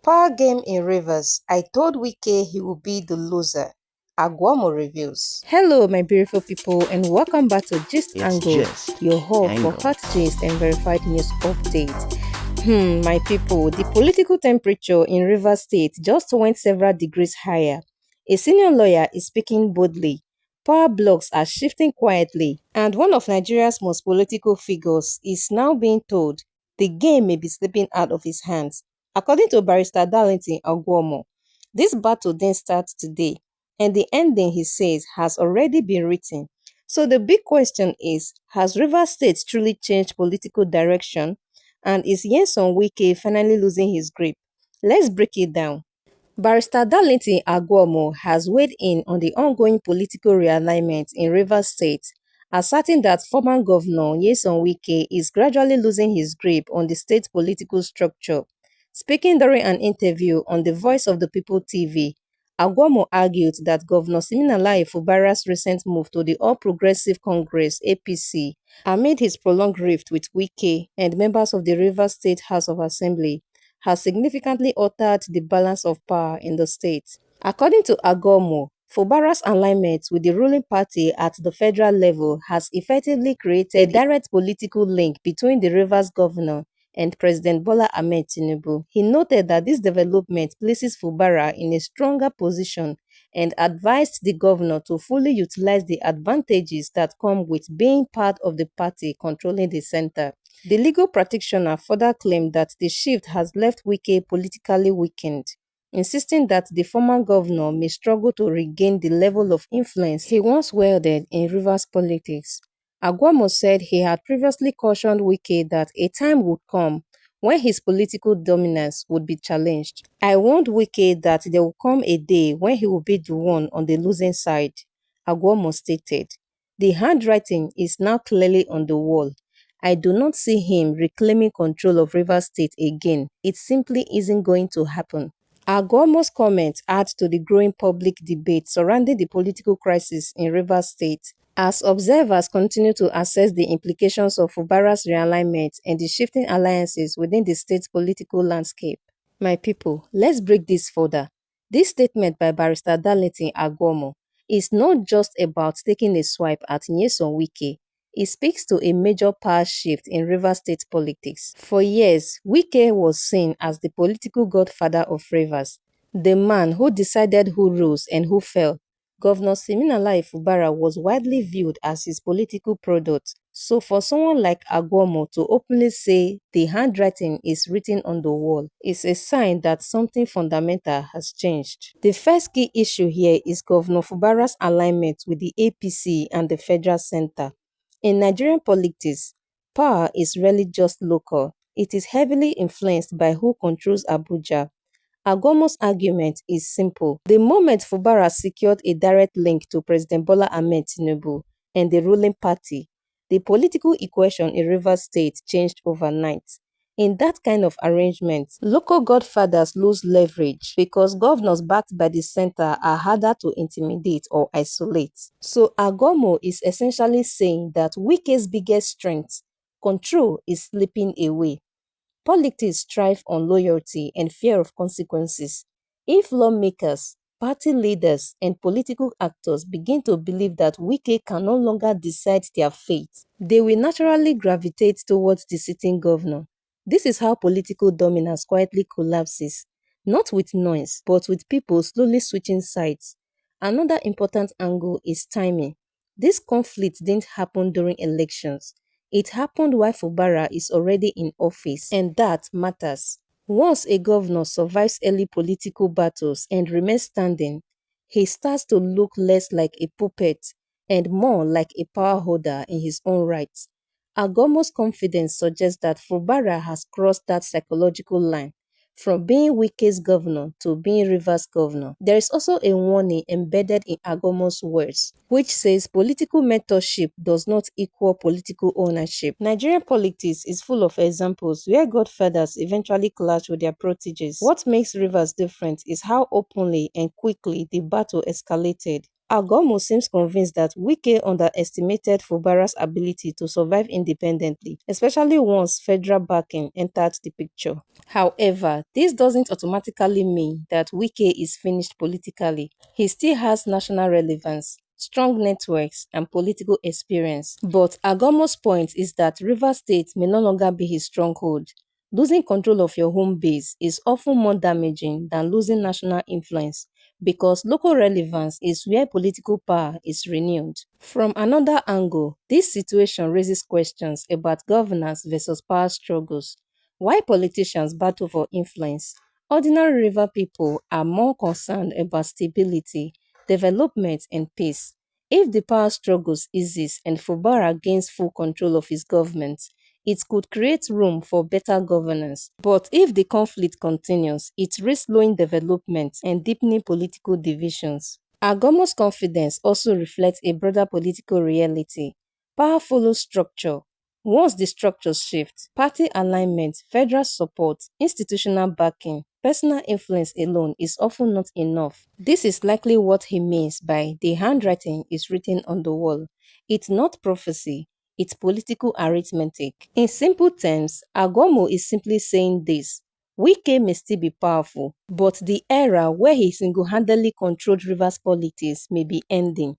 Power game in Rivers. I told Wike he would be the loser. Agomuo reveals. Hello, my beautiful people, and welcome back to Gist Angle, your hub for hot gist and verified news updates. My people, the political temperature in Rivers State just went several degrees higher. A senior lawyer is speaking boldly. Power blocks are shifting quietly, and one of Nigeria's most political figures is now being told the game may be slipping out of his hands. According to Barrister Darlington Agomuo, this battle didn't start today, and the ending, he says, has already been written. So the big question is, has Rivers State truly changed political direction? And is Nyesom Wike finally losing his grip? Let's break it down. Barrister Darlington Agomuo has weighed in on the ongoing political realignment in Rivers State, asserting that former Governor Nyesom Wike is gradually losing his grip on the state political structure. Speaking during an interview on the Voice of the People TV, Agomuo argued that Governor Siminalayi Fubara's recent move to the All Progressive Congress (APC) amid his prolonged rift with Wike and members of the Rivers State House of Assembly has significantly altered the balance of power in the state. According to Agomuo, Fubara's alignment with the ruling party at the federal level has effectively created a direct political link between the Rivers governor and President Bola Ahmed Tinubu. He noted that this development places Fubara in a stronger position and advised the governor to fully utilize the advantages that come with being part of the party controlling the center. The legal practitioner further claimed that the shift has left Wike politically weakened, insisting that the former governor may struggle to regain the level of influence he once wielded in Rivers politics. Agomuo said he had previously cautioned Wike that a time would come when his political dominance would be challenged. "I warned Wike that there will come a day when he will be the one on the losing side," Agomuo stated. "The handwriting is now clearly on the wall. I do not see him reclaiming control of Rivers State again. It simply isn't going to happen." Agomuo's comments add to the growing public debate surrounding the political crisis in Rivers State, as observers continue to assess the implications of Fubara's realignment and the shifting alliances within the state's political landscape. My people, let's break this further. This statement by Barrister Darlington Agomuo is not just about taking a swipe at Nyesom Wike. It speaks to a major power shift in Rivers State politics. For years, Wike was seen as the political godfather of Rivers, the man who decided who rose and who fell. Governor Siminalayi Fubara was widely viewed as his political product. So for someone like Agomuo to openly say the handwriting is written on the wall is a sign that something fundamental has changed. The first key issue here is Governor Fubara's alignment with the APC and the federal center. In Nigerian politics, power is rarely just local. It is heavily influenced by who controls Abuja. Agomuo's argument is simple. The moment Fubara secured a direct link to President Bola Ahmed Tinubu and the ruling party, the political equation in Rivers State changed overnight. In that kind of arrangement, local godfathers lose leverage because governors backed by the center are harder to intimidate or isolate. So Agomuo is essentially saying that Wike's biggest strength, control, is slipping away. Politics thrive on loyalty and fear of consequences. If lawmakers, party leaders, and political actors begin to believe that Wike can no longer decide their fate, they will naturally gravitate towards the sitting governor. This is how political dominance quietly collapses, not with noise, but with people slowly switching sides. Another important angle is timing. This conflict didn't happen during elections. It happened while Fubara is already in office, and that matters. Once a governor survives early political battles and remains standing, he starts to look less like a puppet and more like a power holder in his own right. Agomuo's confidence suggests that Fubara has crossed that psychological line, from being Wike's governor to being Rivers' governor. There is also a warning embedded in Agomuo's words, which says political mentorship does not equal political ownership. Nigerian politics is full of examples where godfathers eventually clash with their proteges. What makes Rivers different is how openly and quickly the battle escalated. Agomuo seems convinced that Wike underestimated Fubara's ability to survive independently, especially once federal backing entered the picture. However, this doesn't automatically mean that Wike is finished politically. He still has national relevance, strong networks, and political experience. But Agomo's point is that Rivers State may no longer be his stronghold. Losing control of your home base is often more damaging than losing national influence, because local relevance is where political power is renewed. From another angle, this situation raises questions about governance versus power struggles. While politicians battle for influence, ordinary river people are more concerned about stability, development, and peace. If the power struggles eases and Fubara gains full control of his government, it could create room for better governance. But if the conflict continues, it risks slowing development and deepening political divisions. Agomo's confidence also reflects a broader political reality. Power follows structure. Once the structures shift, party alignment, federal support, institutional backing, personal influence alone is often not enough. This is likely what he means by "the handwriting is written on the wall." It's not prophecy, it's political arithmetic. In simple terms, Agomo is simply saying this: Wike may still be powerful, but the era where he single-handedly controlled Rivers politics may be ending.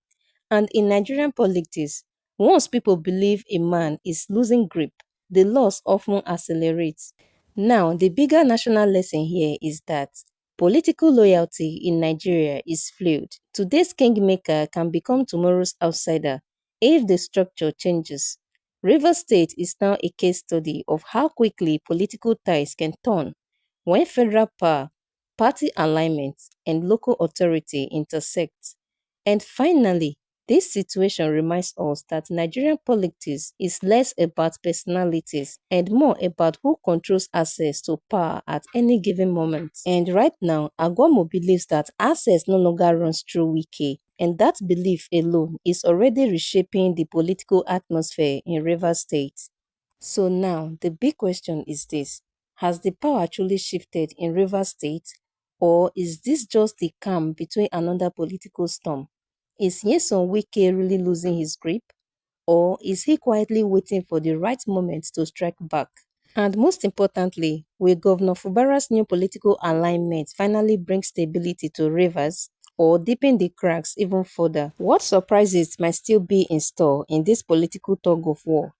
And in Nigerian politics, once people believe a man is losing grip, the loss often accelerates. Now, the bigger national lesson here is that political loyalty in Nigeria is fluid. Today's kingmaker can become tomorrow's outsider if the structure changes. Rivers State is now a case study of how quickly political ties can turn when federal power, party alignment, and local authority intersect. And finally, this situation reminds us that Nigerian politics is less about personalities and more about who controls access to power at any given moment. And right now, Agwamo believes that access no longer runs through Wike, and that belief alone is already reshaping the political atmosphere in Rivers State. So now, the big question is this: has the power truly shifted in Rivers State, or is this just the calm between another political storm? Is Nyesom Wike really losing his grip, or is he quietly waiting for the right moment to strike back? And most importantly, will Governor Fubara's new political alignment finally bring stability to Rivers, or deepen the cracks even further? What surprises might still be in store in this political tug of war?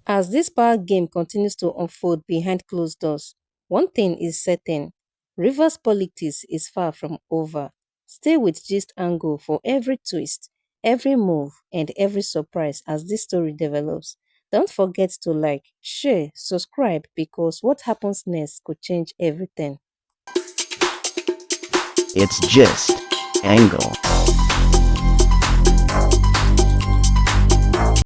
As this power game continues to unfold behind closed doors, one thing is certain: Rivers politics is far from over. Stay with Gist Angle for every twist, every move, and every surprise as this story develops. Don't forget to like, share, subscribe, because what happens next could change everything. It's Gist Angle.